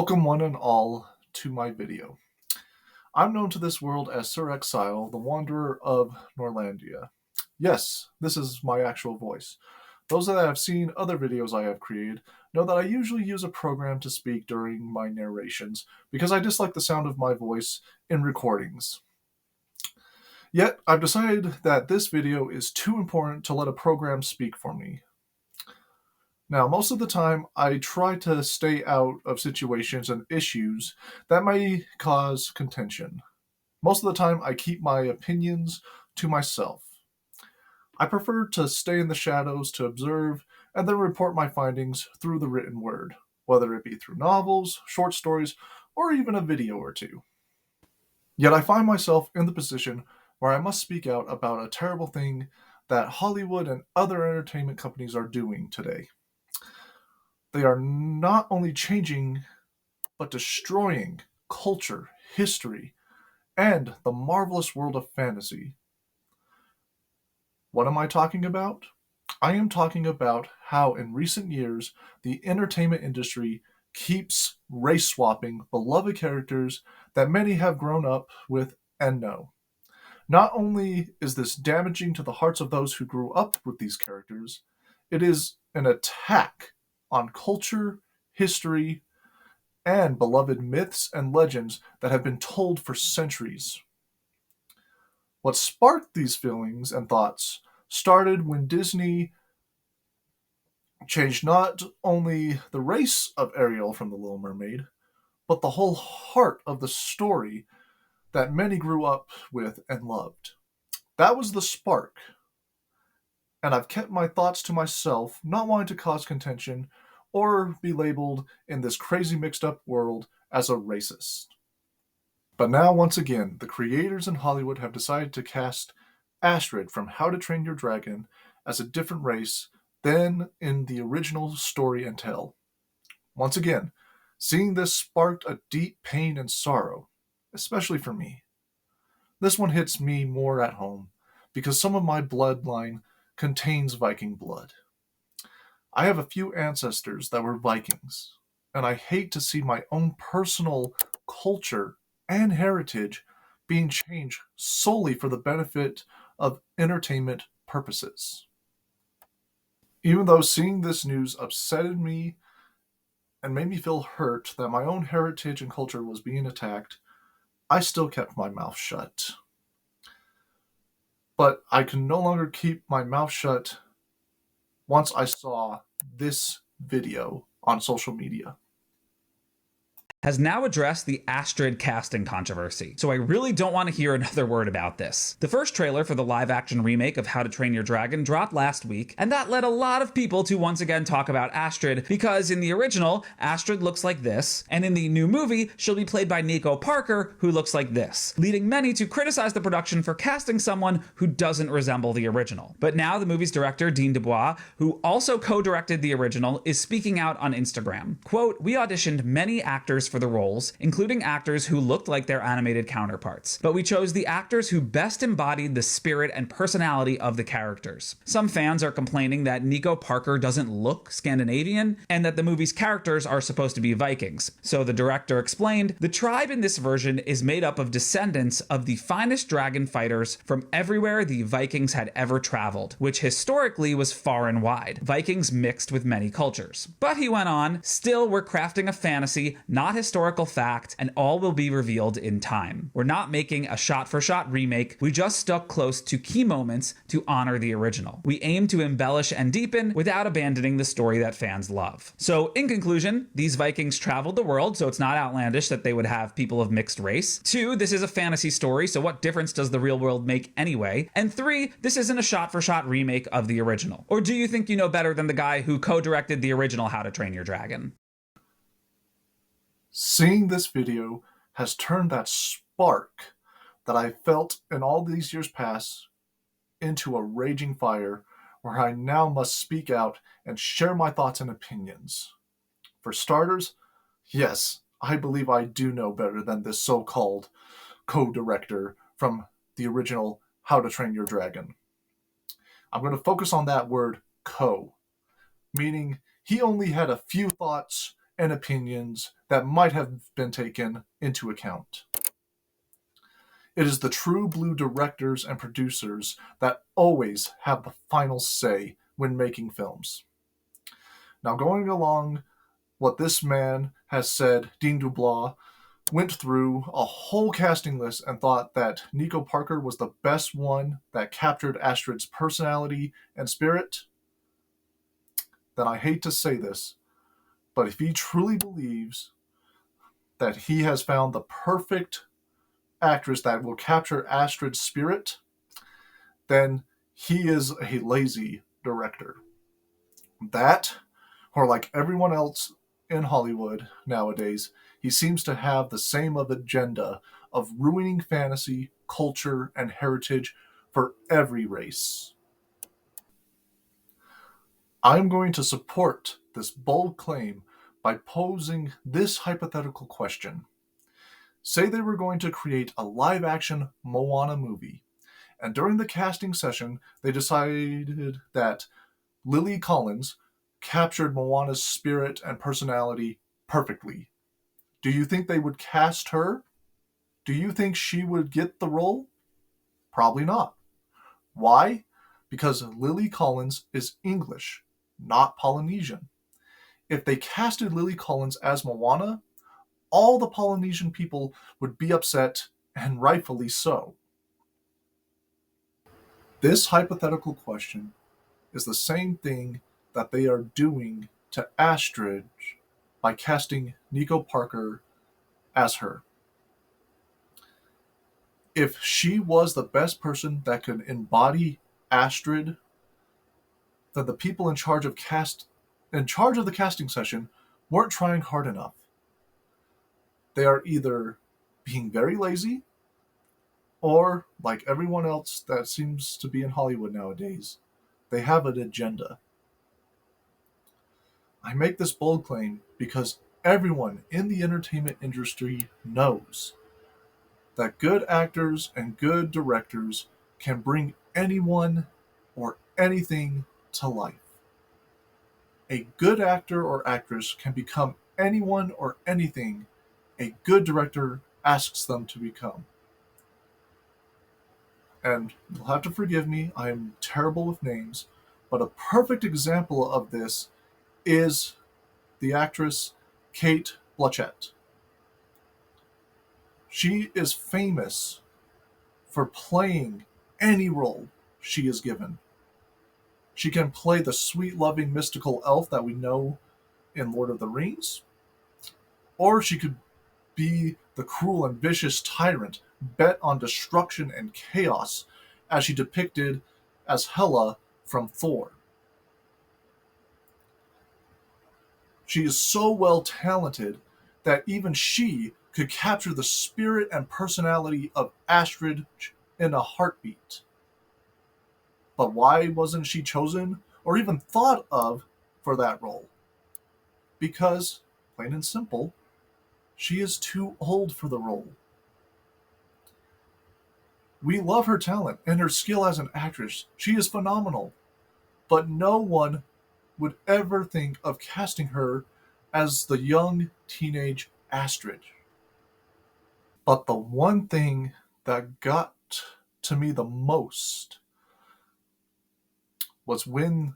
Welcome one and all to my video. I'm known to this world as Sir Exile, the Wanderer of Norlandia. Yes, this is my actual voice. Those that have seen other videos I have created know that I usually use a program to speak during my narrations because I dislike the sound of my voice in recordings. Yet, I've decided that this video is too important to let a program speak for me. Now, most of the time, I try to stay out of situations and issues that may cause contention. Most of the time, I keep my opinions to myself. I prefer to stay in the shadows to observe and then report my findings through the written word, whether it be through novels, short stories, or even a video or two. Yet I find myself in the position where I must speak out about a terrible thing that Hollywood and other entertainment companies are doing today. They are not only changing, but destroying culture, history, and the marvelous world of fantasy. What am I talking about? I am talking about how in recent years the entertainment industry keeps race swapping beloved characters that many have grown up with and know. Not only is this damaging to the hearts of those who grew up with these characters, it is an attack on culture, history, and beloved myths and legends that have been told for centuries. What sparked these feelings and thoughts started when Disney changed not only the race of Ariel from The Little Mermaid, but the whole heart of the story that many grew up with and loved. That was the spark, and I've kept my thoughts to myself, not wanting to cause contention or be labeled in this crazy mixed up world as a racist. But now, once again, the creators in Hollywood have decided to cast Astrid from How to Train Your Dragon as a different race than in the original story and tale. Once again, seeing this sparked a deep pain and sorrow, especially for me. This one hits me more at home because some of my bloodline contains Viking blood. I have a few ancestors that were Vikings, and I hate to see my own personal culture and heritage being changed solely for the benefit of entertainment purposes. Even though seeing this news upsetted me and made me feel hurt that my own heritage and culture was being attacked, I still kept my mouth shut. But I can no longer keep my mouth shut once I saw this video on social media. Has now addressed the Astrid casting controversy, so I really don't want to hear another word about this. The first trailer for the live-action remake of How to Train Your Dragon dropped last week, and that led a lot of people to once again talk about Astrid, because in the original, Astrid looks like this, and in the new movie, she'll be played by Nico Parker, who looks like this, leading many to criticize the production for casting someone who doesn't resemble the original. But now the movie's director, Dean Dubois, who also co-directed the original, is speaking out on Instagram. Quote, "We auditioned many actors for the roles, including actors who looked like their animated counterparts. But we chose the actors who best embodied the spirit and personality of the characters. Some fans are complaining that Nico Parker doesn't look Scandinavian, and that the movie's characters are supposed to be Vikings. So the director explained, the tribe in this version is made up of descendants of the finest dragon fighters from everywhere the Vikings had ever traveled, which historically was far and wide. Vikings mixed with many cultures." But he went on, "Still, we're crafting a fantasy, not historical fact, and all will be revealed in time. We're not making a shot-for-shot remake, we just stuck close to key moments to honor the original. We aim to embellish and deepen without abandoning the story that fans love." So, in conclusion, these Vikings traveled the world, so it's not outlandish that they would have people of mixed race. 2, this is a fantasy story, so what difference does the real world make anyway? And 3, this isn't a shot-for-shot remake of the original. Or do you think you know better than the guy who co-directed the original How to Train Your Dragon? Seeing this video has turned that spark that I felt in all these years past into a raging fire where I now must speak out and share my thoughts and opinions. For starters, yes, I believe I do know better than this so-called co-director from the original How to Train Your Dragon. I'm going to focus on that word co, meaning he only had a few thoughts and opinions that might have been taken into account. It is the true blue directors and producers that always have the final say when making films. Now, going along what this man has said, Dean Dubois went through a whole casting list and thought that Nico Parker was the best one that captured Astrid's personality and spirit, then I hate to say this, but if he truly believes that he has found the perfect actress that will capture Astrid's spirit, then he is a lazy director. That, or like everyone else in Hollywood nowadays, he seems to have the same of agenda of ruining fantasy, culture, and heritage for every race. I'm going to support this bold claim by posing this hypothetical question. Say they were going to create a live action Moana movie, and during the casting session, they decided that Lily Collins captured Moana's spirit and personality perfectly. Do you think they would cast her? Do you think she would get the role? Probably not. Why? Because Lily Collins is English, not Polynesian. If they casted Lily Collins as Moana, all the Polynesian people would be upset, and rightfully so. This hypothetical question is the same thing that they are doing to Astrid by casting Nico Parker as her. If she was the best person that could embody Astrid, then the people in charge of the casting session weren't trying hard enough. They are either being very lazy or, like everyone else that seems to be in Hollywood nowadays, they have an agenda. I make this bold claim because everyone in the entertainment industry knows that good actors and good directors can bring anyone or anything to life. A good actor or actress can become anyone or anything a good director asks them to become. And you'll have to forgive me, I am terrible with names, but a perfect example of this is the actress Kate Blanchett. She is famous for playing any role she is given. She can play the sweet, loving, mystical elf that we know in Lord of the Rings, or she could be the cruel and vicious tyrant bent on destruction and chaos as she depicted as Hela from Thor. She is so well talented that even she could capture the spirit and personality of Astrid in a heartbeat. But why wasn't she chosen or even thought of for that role? Because, plain and simple, she is too old for the role. We love her talent and her skill as an actress. She is phenomenal. But no one would ever think of casting her as the young teenage Astrid. But the one thing that got to me the most was when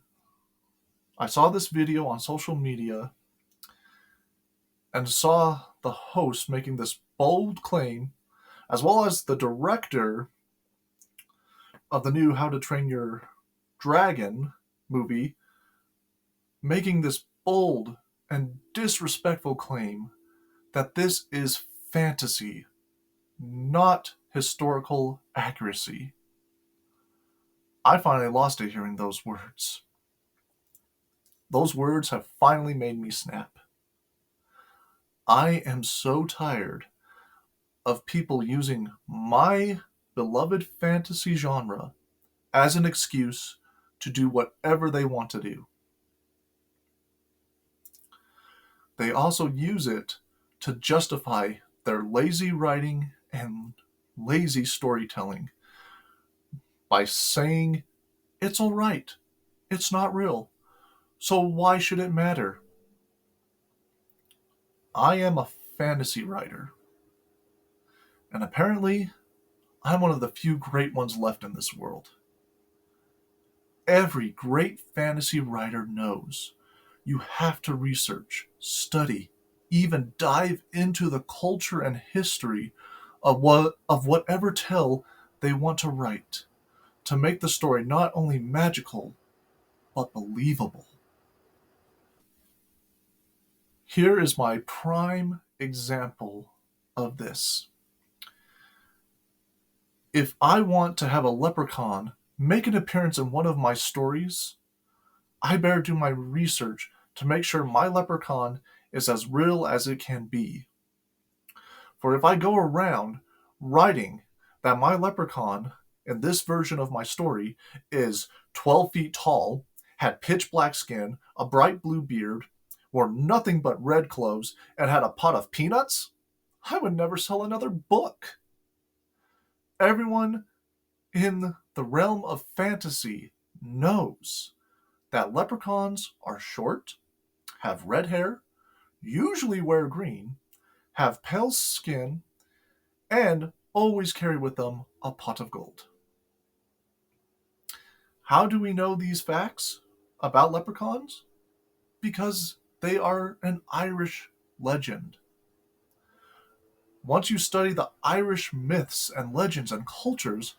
I saw this video on social media and saw the host making this bold claim, as well as the director of the new How to Train Your Dragon movie making this bold and disrespectful claim that this is fantasy, not historical accuracy. I finally lost it hearing those words. Those words have finally made me snap. I am so tired of people using my beloved fantasy genre as an excuse to do whatever they want to do. They also use it to justify their lazy writing and lazy storytelling by saying it's all right, it's not real, so why should it matter? I am a fantasy writer, and apparently I'm one of the few great ones left in this world. Every great fantasy writer knows you have to research, study, even dive into the culture and history of whatever tale they want to write to make the story not only magical but believable. Here is my prime example of this. If I want to have a leprechaun make an appearance in one of my stories, I better do my research to make sure my leprechaun is as real as it can be. For if I go around writing that my leprechaun in this version of my story is 12 feet tall, had pitch black skin, a bright blue beard, wore nothing but red clothes, and had a pot of peanuts, I would never sell another book. Everyone in the realm of fantasy knows that leprechauns are short, have red hair, usually wear green, have pale skin, and always carry with them a pot of gold. How do we know these facts about leprechauns? Because they are an Irish legend. Once you study the Irish myths and legends and cultures,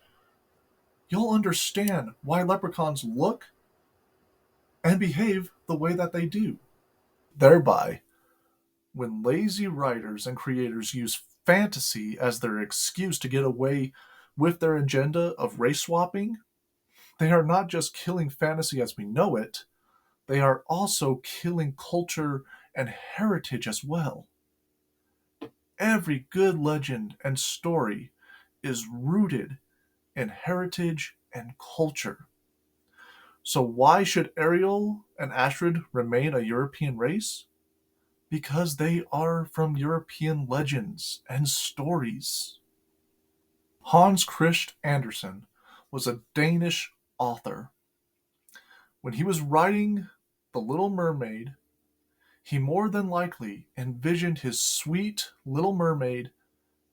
you'll understand why leprechauns look and behave the way that they do. Thereby, when lazy writers and creators use fantasy as their excuse to get away with their agenda of race swapping, they are not just killing fantasy as we know it, they are also killing culture and heritage as well. Every good legend and story is rooted in heritage and culture. So, why should Ariel and Astrid remain a European race? Because they are from European legends and stories. Hans Christian Andersen was a Danish author. When he was writing The Little Mermaid, he more than likely envisioned his sweet little mermaid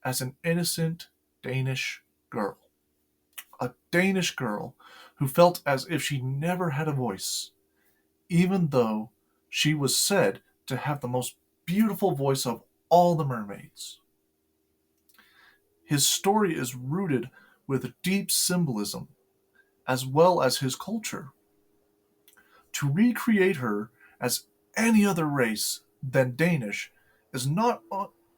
as an innocent Danish girl. A Danish girl who felt as if she never had a voice, even though she was said to have the most beautiful voice of all the mermaids. His story is rooted with deep symbolism as well as his culture. To recreate her as any other race than Danish is not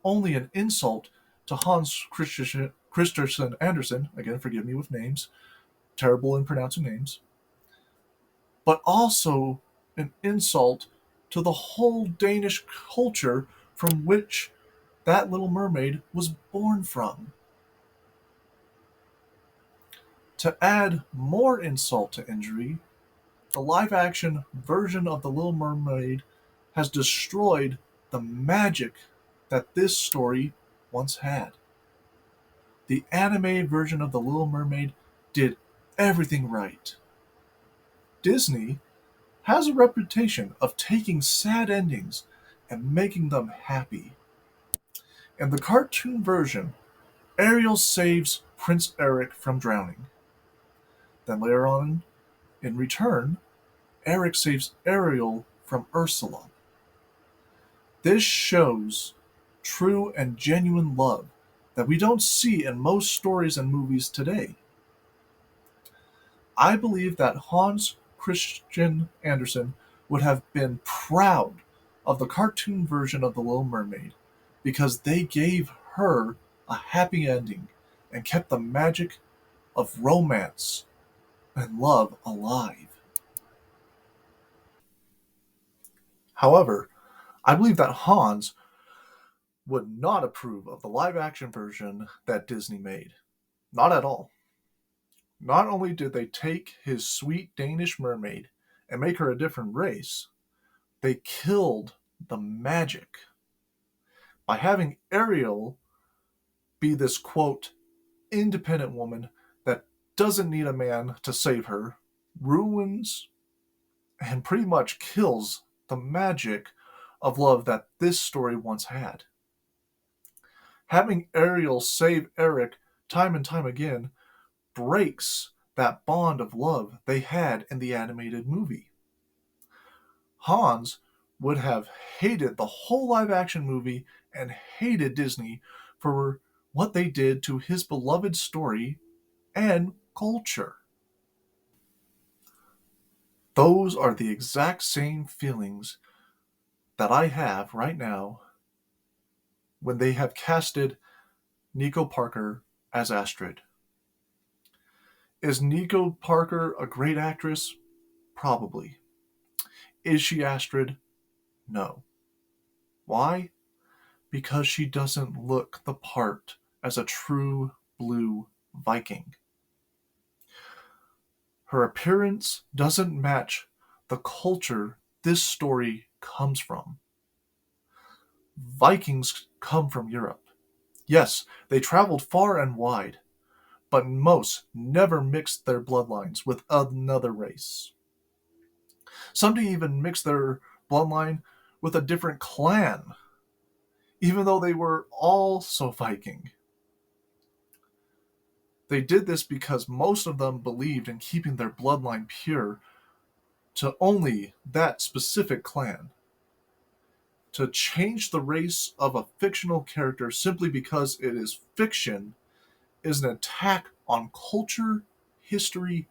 only an insult to Hans Christian Andersen, again, forgive me with names, terrible in pronouncing names, but also an insult to the whole Danish culture from which that little mermaid was born from. To add more insult to injury, the live action version of The Little Mermaid has destroyed the magic that this story once had. The anime version of The Little Mermaid did everything right. Disney has a reputation of taking sad endings and making them happy. In the cartoon version, Ariel saves Prince Eric from drowning. Then later on, in return, Eric saves Ariel from Ursula. This shows true and genuine love that we don't see in most stories and movies today. I believe that Hans Christian Andersen would have been proud of the cartoon version of The Little Mermaid because they gave her a happy ending and kept the magic of romance and love alive. However, I believe that Hans would not approve of the live action version that Disney made. Not at all. Not only did they take his sweet Danish mermaid and make her a different race, they killed the magic. By having Ariel be this quote, independent woman that doesn't need a man to save her, ruins and pretty much kills the magic of love that this story once had. Having Ariel save Eric time and time again breaks that bond of love they had in the animated movie. Hans would have hated the whole live action movie and hated Disney for what they did to his beloved story and culture. Those are the exact same feelings that I have right now when they have casted Nico Parker as Astrid. Is Nico Parker a great actress? Probably. Is she Astrid? No. Why? Because she doesn't look the part as a true blue Viking. Her appearance doesn't match the culture this story comes from. Vikings come from Europe. Yes, they traveled far and wide, but most never mixed their bloodlines with another race. Some didn't even mix their bloodline with a different clan, even though they were also Viking. They did this because most of them believed in keeping their bloodline pure to only that specific clan. To change the race of a fictional character simply because it is fiction is an attack on culture, history,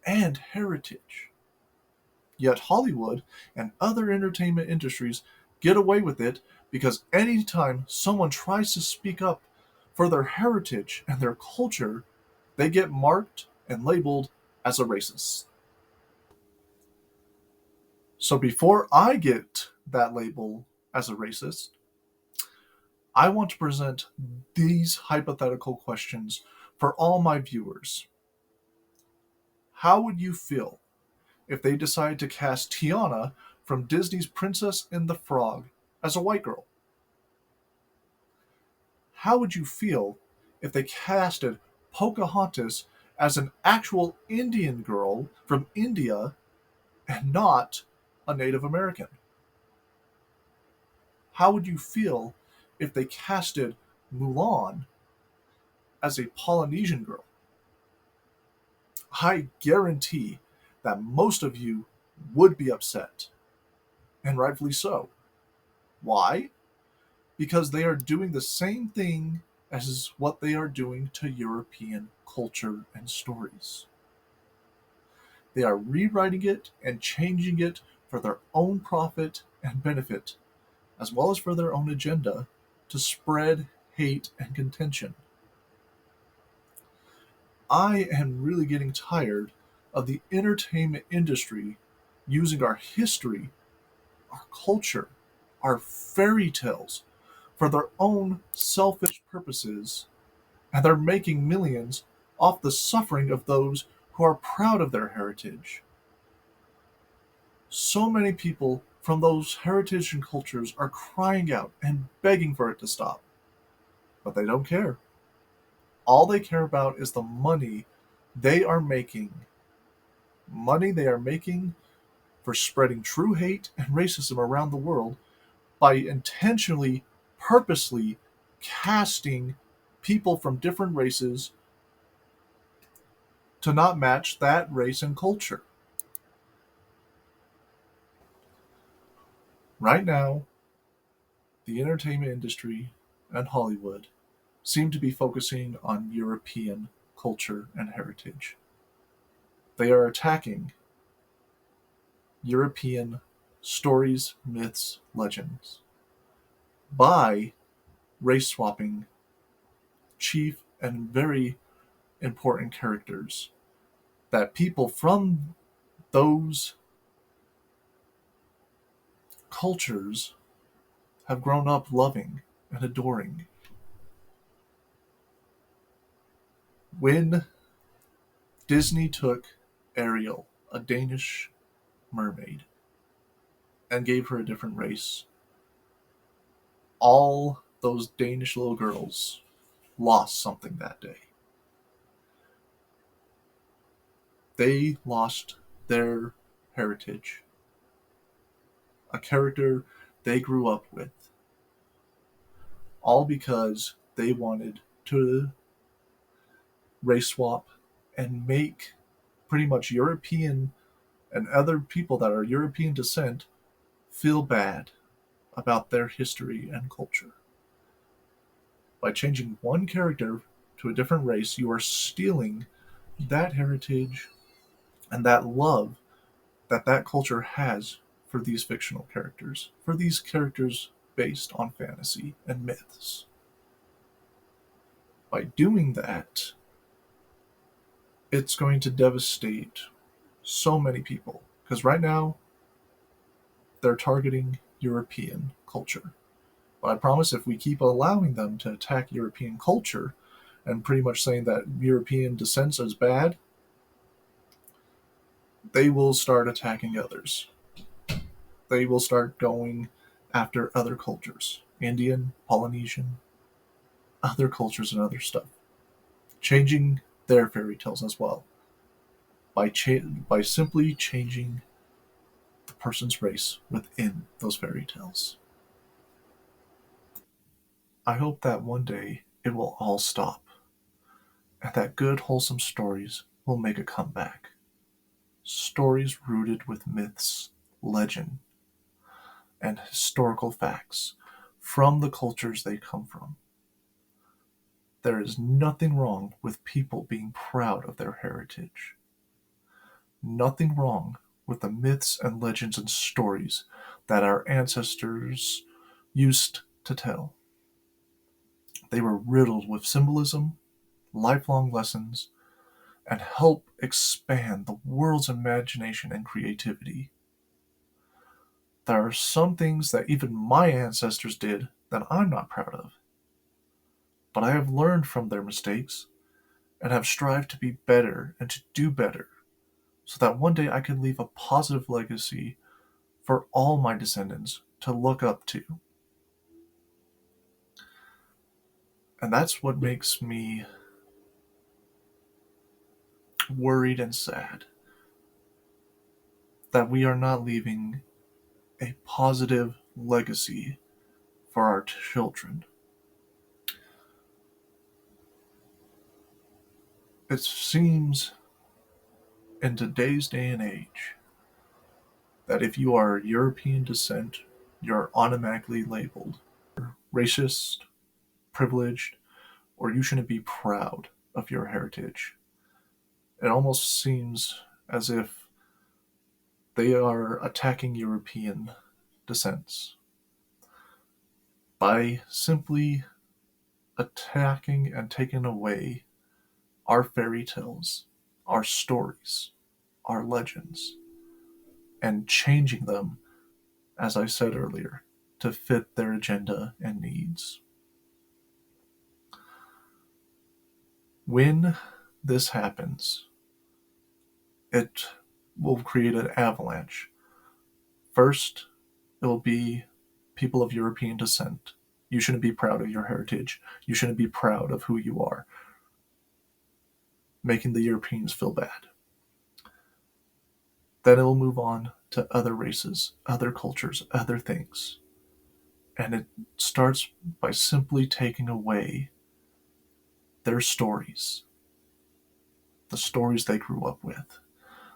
and heritage. Yet Hollywood and other entertainment industries get away with it because anytime someone tries to speak up for their heritage and their culture, they get marked and labeled as a racist. So before I get that label as a racist, I want to present these hypothetical questions for all my viewers. How would you feel if they decided to cast Tiana from Disney's Princess and the Frog as a white girl? How would you feel if they casted Pocahontas as an actual Indian girl from India and not a Native American? How would you feel if they casted Mulan as a Polynesian girl? I guarantee that most of you would be upset, and rightfully so. Why? Because they are doing the same thing as what they are doing to European culture and stories. They are rewriting it and changing it for their own profit and benefit, as well as for their own agenda to spread hate and contention. I am really getting tired of the entertainment industry using our history, our culture, our fairy tales for their own selfish purposes, and they're making millions off the suffering of those who are proud of their heritage. So many people from those heritage and cultures are crying out and begging for it to stop, but they don't care. All they care about is the they are making. Money they are making for spreading true hate and racism around the world by intentionally, purposely casting people from different races to not match that race and culture. Right now, the entertainment industry and Hollywood seem to be focusing on European culture and heritage. They are attacking European stories, myths, legends by race swapping chief and very important characters that people from those cultures have grown up loving and adoring. When Disney took Ariel, a Danish mermaid, and gave her a different race, all those Danish little girls lost something that day. They lost their heritage, a character they grew up with, all because they wanted to race swap and make pretty much European and other people that are European descent feel bad about their history and culture. By changing one character to a different race, you are stealing that heritage and that love that that culture has for these fictional characters, for these characters based on fantasy and myths. By doing that, it's going to devastate so many people. Because right now, they're targeting European culture. But I promise if we keep allowing them to attack European culture and pretty much saying that European descent is bad, they will start attacking others. They will start going after other cultures, Indian, Polynesian, other cultures and other stuff, changing their fairy tales as well by simply changing the person's race within those fairy tales. I hope that one day it will all stop and that good, wholesome stories will make a comeback. Stories rooted with myths, legend, and historical facts from the cultures they come from. There is nothing wrong with people being proud of their heritage. Nothing wrong with the myths and legends and stories that our ancestors used to tell. They were riddled with symbolism, lifelong lessons, and help expand the world's imagination and creativity. There are some things that even my ancestors did that I'm not proud of, but I have learned from their mistakes and have strived to be better and to do better so that one day I can leave a positive legacy for all my descendants to look up to. And that's what makes me worried and sad that we are not leaving a positive legacy for our children. It seems in today's day and age that if you are European descent, you're automatically labeled racist, privileged, or you shouldn't be proud of your heritage. It almost seems as if they are attacking European descents by simply attacking and taking away our fairy tales, our stories, our legends, and changing them, as I said earlier, to fit their agenda and needs. When this happens, it will create an avalanche. First, it will be people of European descent. You shouldn't be proud of your heritage. You shouldn't be proud of who you are, making the Europeans feel bad. Then it will move on to other races, other cultures, other things. And it starts by simply taking away their stories, the stories they grew up with,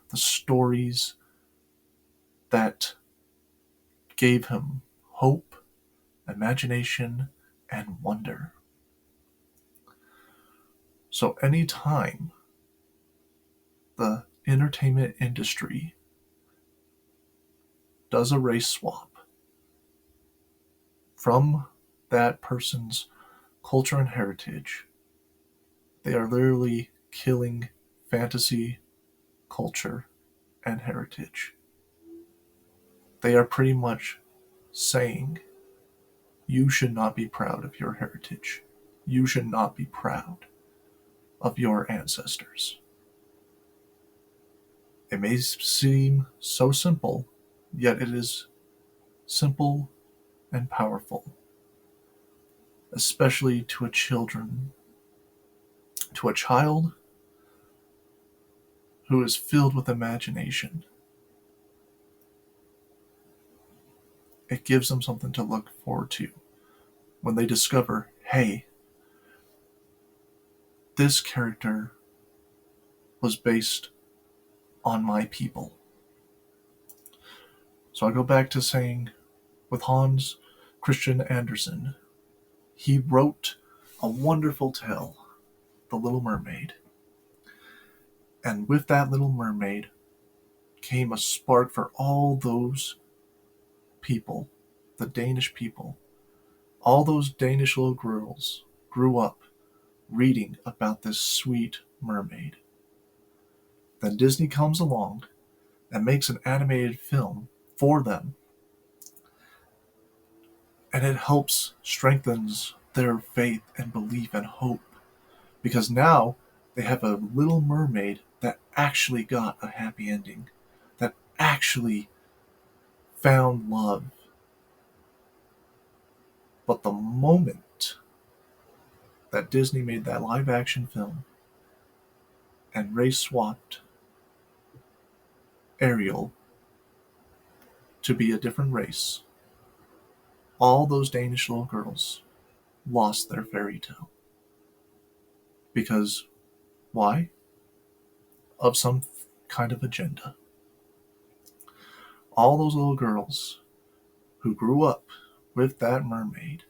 the stories that gave him hope, imagination, and wonder. So anytime the entertainment industry does a race swap from that person's culture and heritage, they are literally killing fantasy, culture, and heritage. They are pretty much saying, you should not be proud of your heritage. You should not be proud of your ancestors. It may seem so simple, yet it is simple and powerful, especially to a child who is filled with imagination. it gives them something to look forward to when they discover, hey, this character was based on my people. So I go back to saying, with Hans Christian Andersen, he wrote a wonderful tale, The Little Mermaid. And with that Little Mermaid came a spark for all those people, the Danish people. All those Danish little girls grew up reading about this sweet mermaid. Then Disney comes along and makes an animated film for them, and it helps strengthens their faith and belief and hope, because now they have a little mermaid that actually got a happy ending, that actually found love. But the moment that Disney made that live action film and race swapped Ariel to be a different race, all those Danish little girls lost their fairy tale. Because why? Of some kind of agenda. All those little girls who grew up with that mermaid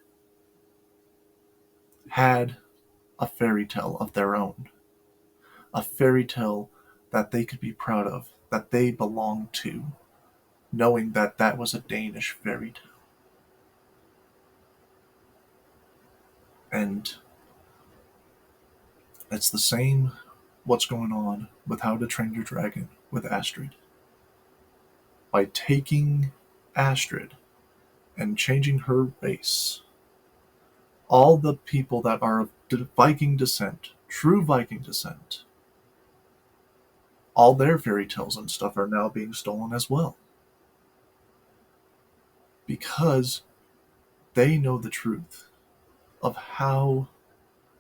had a fairy tale of their own. A fairy tale that they could be proud of, that they belonged to, knowing that that was a Danish fairy tale. And it's the same what's going on with How to Train Your Dragon with Astrid. By taking Astrid and changing her base, all the people that are of Viking descent, true Viking descent, all their fairy tales and stuff are now being stolen as well. Because they know the truth of how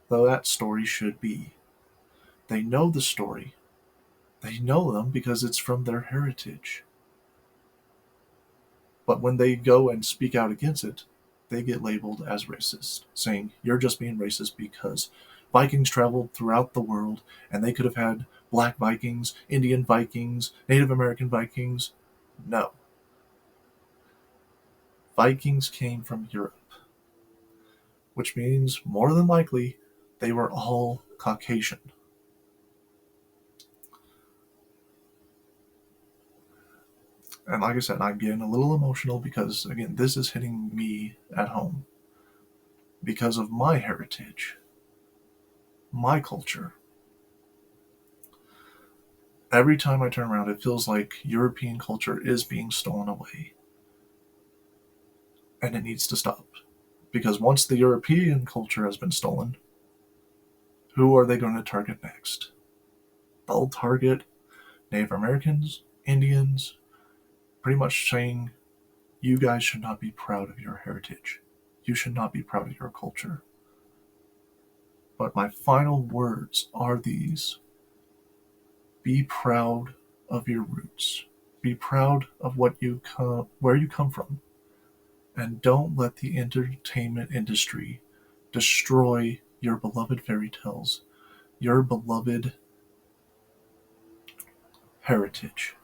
that story should be. They know the story. They know them because it's from their heritage. But when they go and speak out against it, they get labeled as racist, saying, you're just being racist because Vikings traveled throughout the world and they could have had black Vikings, Indian Vikings, Native American Vikings. No. Vikings came from Europe, which means more than likely they were all Caucasian. And like I said, I'm getting a little emotional because, again, this is hitting me at home because of my heritage, my culture. Every time I turn around, it feels like European culture is being stolen away. And it needs to stop. Because once the European culture has been stolen, who are they going to target next? They'll target Native Americans, Indians, pretty much saying, you guys should not be proud of your heritage. You should not be proud of your culture. But my final words are these. Be proud of your roots. Be proud of where you come from. And don't let the entertainment industry destroy your beloved fairy tales, your beloved heritage.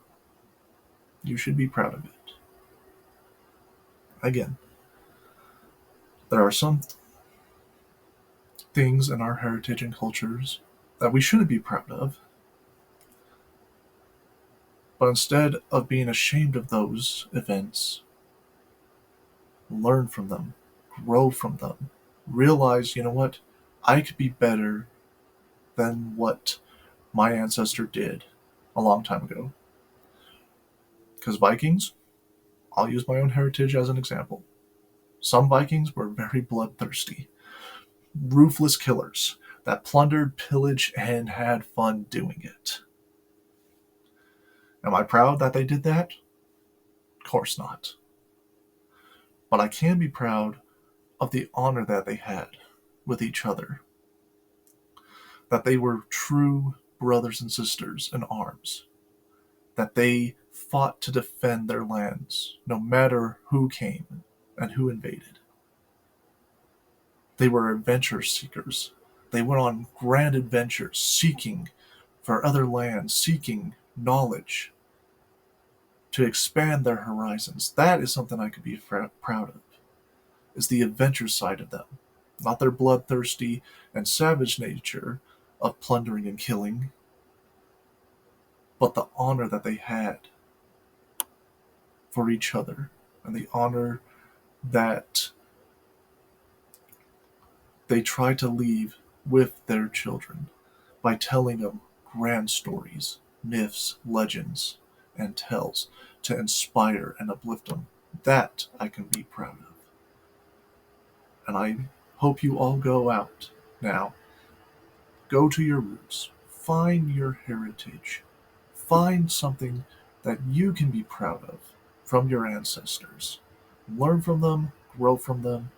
You should be proud of it. Again, there are some things in our heritage and cultures that we shouldn't be proud of, but instead of being ashamed of those events, learn from them, grow from them, realize, you know what, I could be better than what my ancestor did a long time ago. Because Vikings, I'll use my own heritage as an example. Some Vikings were very bloodthirsty, ruthless killers that plundered, pillaged, and had fun doing it. Am I proud that they did that? Of course not. But I can be proud of the honor that they had with each other. That they were true brothers and sisters in arms. That they fought to defend their lands, no matter who came and who invaded. They were adventure seekers. They went on grand adventures, seeking for other lands, seeking knowledge to expand their horizons. That is something I could be proud of, is the adventure side of them. Not their bloodthirsty and savage nature of plundering and killing, but the honor that they had for each other, and the honor that they tried to leave with their children by telling them grand stories, myths, legends, and tales to inspire and uplift them. That I can be proud of. And I hope you all go out now. Go to your roots. Find your heritage. Find something that you can be proud of from your ancestors. Learn from them, grow from them.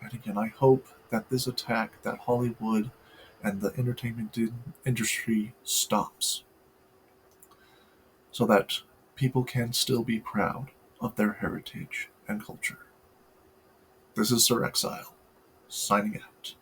And again, I hope that this attack that Hollywood and the entertainment industry stops so that people can still be proud of their heritage and culture. This is Sir Exile, signing out.